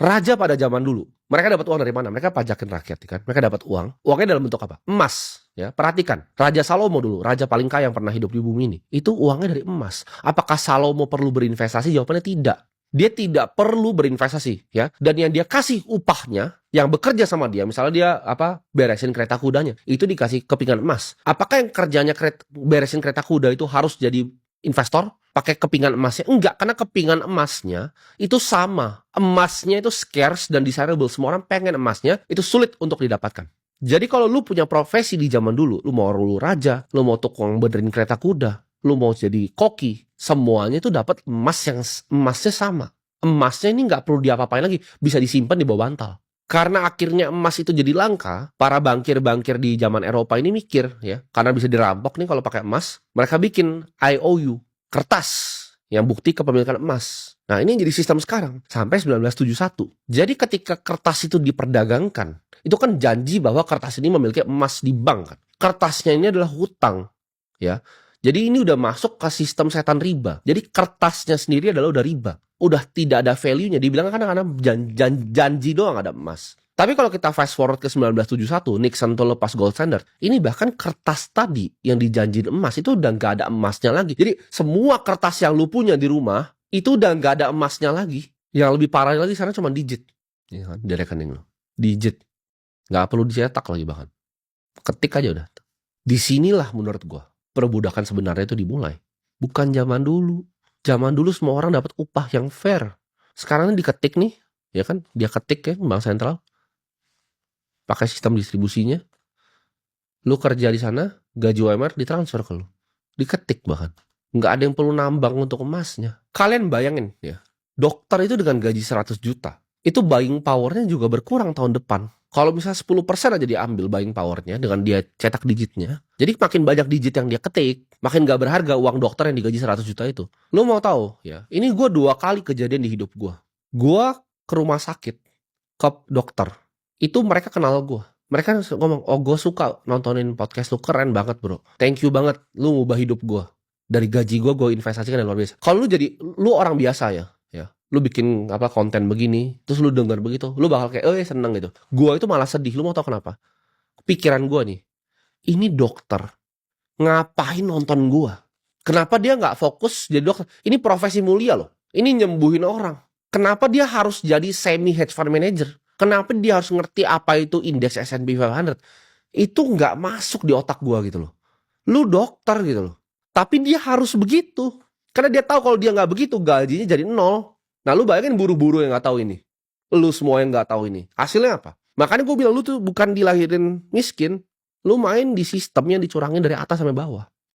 Raja pada zaman dulu, mereka dapat uang dari mana? Mereka pajakin rakyat, kan? Mereka dapat uang. Uangnya dalam bentuk apa? Emas. Ya, perhatikan. Raja Salomo dulu, raja paling kaya yang pernah hidup di bumi ini. Itu uangnya dari emas. Apakah Salomo perlu berinvestasi? Jawabannya tidak. Dia tidak perlu berinvestasi, ya. Dan yang dia kasih upahnya, yang bekerja sama dia, misalnya dia beresin kereta kudanya, itu dikasih kepingan emas. Apakah yang kerjanya beresin kereta kuda itu harus jadi investor? Pakai kepingan emasnya? Enggak, karena kepingan emasnya itu sama. Emasnya itu scarce dan desirable. Semua orang pengen emasnya, itu sulit untuk didapatkan. Jadi kalau lu punya profesi di zaman dulu, lu mau raja, lu mau tukang benerin kereta kuda, lu mau jadi koki, semuanya itu dapat emas yang emasnya sama. Emasnya ini nggak perlu diapa-apain lagi, bisa disimpan di bawah bantal. Karena akhirnya emas itu jadi langka, para bankir-bankir di zaman Eropa ini mikir, ya, karena bisa dirampok nih kalau pakai emas, mereka bikin IOU, kertas yang bukti kepemilikan emas. Nah, ini yang jadi sistem sekarang sampai 1971. Jadi ketika kertas itu diperdagangkan, itu kan janji bahwa kertas ini memiliki emas di bank, kan. Kertasnya ini adalah hutang, ya. Jadi ini udah masuk ke sistem setan riba. Jadi kertasnya sendiri adalah udah riba. Udah tidak ada value-nya. Dibilang kadang-kadang janji doang ada emas. Tapi kalau kita fast forward ke 1971, Nixon tuh lepas gold standard. Ini bahkan kertas tadi yang dijanjiin emas itu udah nggak ada emasnya lagi. Jadi semua kertas yang lu punya di rumah itu udah nggak ada emasnya lagi. Yang lebih parah lagi sekarang cuma digit, ya kan, di rekening lu. Digit, nggak perlu dicetak lagi bahkan. Ketik aja udah. Disinilah menurut gua perbudakan sebenarnya itu dimulai. Bukan zaman dulu. Zaman dulu semua orang dapat upah yang fair. Sekarang ini diketik nih, ya kan? Dia ketik ya, bank sentral. Pakai sistem distribusinya. Lu kerja di sana, gaji UMR ditransfer ke lu. Diketik bahkan. Nggak ada yang perlu nambang untuk emasnya. Kalian bayangin ya, dokter itu dengan gaji 100 juta. Itu buying powernya juga berkurang tahun depan. Kalau misalnya 10% aja diambil buying powernya dengan dia cetak digitnya. Jadi makin banyak digit yang dia ketik, makin gak berharga uang dokter yang digaji 100 juta itu. Lu mau tahu ya, ini gue 2 kali kejadian di hidup gue. Gue ke rumah sakit, ke dokter. Itu mereka kenal gue. Mereka ngomong, oh gue suka nontonin podcast lu, keren banget bro. Thank you banget, lu ngubah hidup gue. Dari gaji gue investasikan yang luar biasa. Kalau lu orang biasa ya. Lu bikin konten begini, terus lu denger begitu, lu bakal kayak, seneng gitu. Gua itu malah sedih. Lu mau tau kenapa? Pikiran gua nih, ini dokter ngapain nonton gua? Kenapa dia nggak fokus jadi dokter? Ini profesi mulia loh. Ini nyembuhin orang. Kenapa dia harus jadi semi hedge fund manager? Kenapa dia harus ngerti apa itu indeks S&P 500? Itu nggak masuk di otak gua gitu loh. Lu dokter gitu loh. Tapi dia harus begitu. Karena dia tahu kalau dia nggak begitu, gajinya jadi 0. Nah, lu bayangin buru-buru yang nggak tahu ini. Lu semua yang nggak tahu ini. Hasilnya apa? Makanya gue bilang lu tuh bukan dilahirin miskin. Lu main di sistem yang dicurangin dari atas sampai bawah.